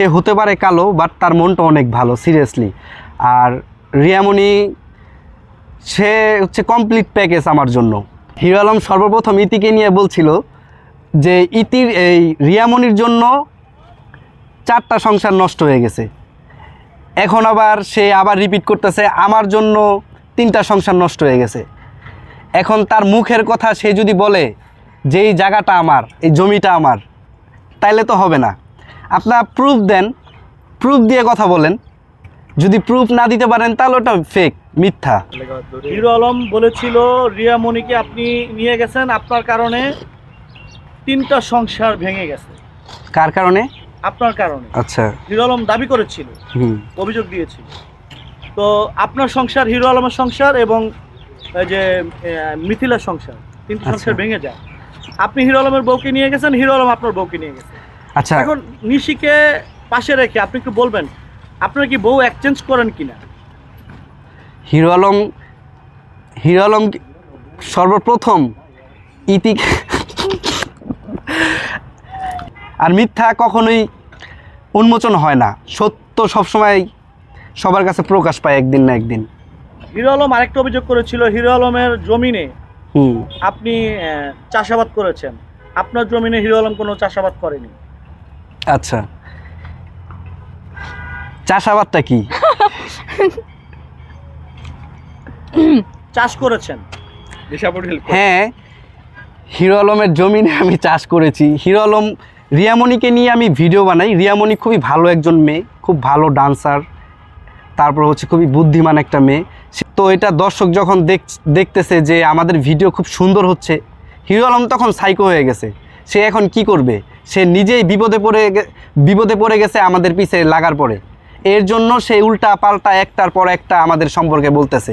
সে হতে পারে কালো, বাট তার মনটা অনেক ভালো, সিরিয়াসলি। আর রিয়ামণি, সে হচ্ছে কমপ্লিট প্যাকেজ আমার জন্য। হিরো আলম সর্বপ্রথম ইতিকে নিয়ে বলছিল যে ইতির এই রিয়ামণির জন্য 4টা সংসার নষ্ট হয়ে গেছে। এখন আবার সে আবার রিপিট করতেছে আমার জন্য 3টা সংসার নষ্ট হয়ে গেছে। এখন তার মুখের কথা সে যদি বলে যে এই জায়গাটা আমার, এই জমিটা আমার, তাইলে তো হবে না। আপনার প্রুফ দেন, প্রুফ দিয়ে কথা বলেন। যদি প্রুফ না দিতে পারেন তাহলে ওটা ফেক, মিথ্যা। হিরো আলম বলেছিল রিয়ামণিকে আপনি নিয়ে গেছেন, আপনার কারণে 3টা সংসার ভেঙে গেছে। কার কারণে? আপনার কারণে। আচ্ছা। হিরো আলম দাবি করেছিল, অভিযোগ দিয়েছিল। তো আপনার সংসার, হিরো আলমের সংসার এবং এই যে মিথিলার সংসার, 3টি সংসার ভেঙে যায়। আপনি হিরো আলমের বউকে নিয়ে গেছেন, হিরো আলম আপনার বউকে নিয়ে গেছে। আচ্ছা, এখন নিশিকে পাশে রেখে আপনি একটু বলবেন আপনারা কি বউ এক্সচেঞ্জ করেন কিনা? হিরো আলম সর্বপ্রথম ইতি আর মিথ্যা কখনোই উন্মোচন হয় না, সত্য সবসময় সবার কাছে প্রকাশ পায় একদিন না একদিন। হিরো আলম আরেকটা অভিযোগ করেছিল, হিরো আলমের জমিনে আপনি চাষাবাদ করেছেন। আপনার জমিনে হিরো আলম কোনো চাষাবাদ করেনি। আচ্ছা, চাষাবাদটা কি? চাষ করেছেন? হ্যাঁ, হিরো আলমের জমিনে আমি চাষ করেছি। হিরো আলম, রিয়ামণিকে নিয়ে আমি ভিডিও বানাই। রিয়ামণি খুবই ভালো একজন মেয়ে, খুব ভালো ডান্সার, তারপর হচ্ছে খুবই বুদ্ধিমান একটা মেয়ে। তো এটা দর্শক যখন দেখতেছে যে আমাদের ভিডিও খুব সুন্দর হচ্ছে, হিরো আলম তখন সাইকো হয়ে গেছে। সে এখন কি করবে? সে নিজেই বিপদে পড়ে গেছে আমাদের পিছে লাগার পরে। এর জন্য সে উল্টা পাল্টা একটার পর একটা আমাদের সম্পর্কে বলতেছে।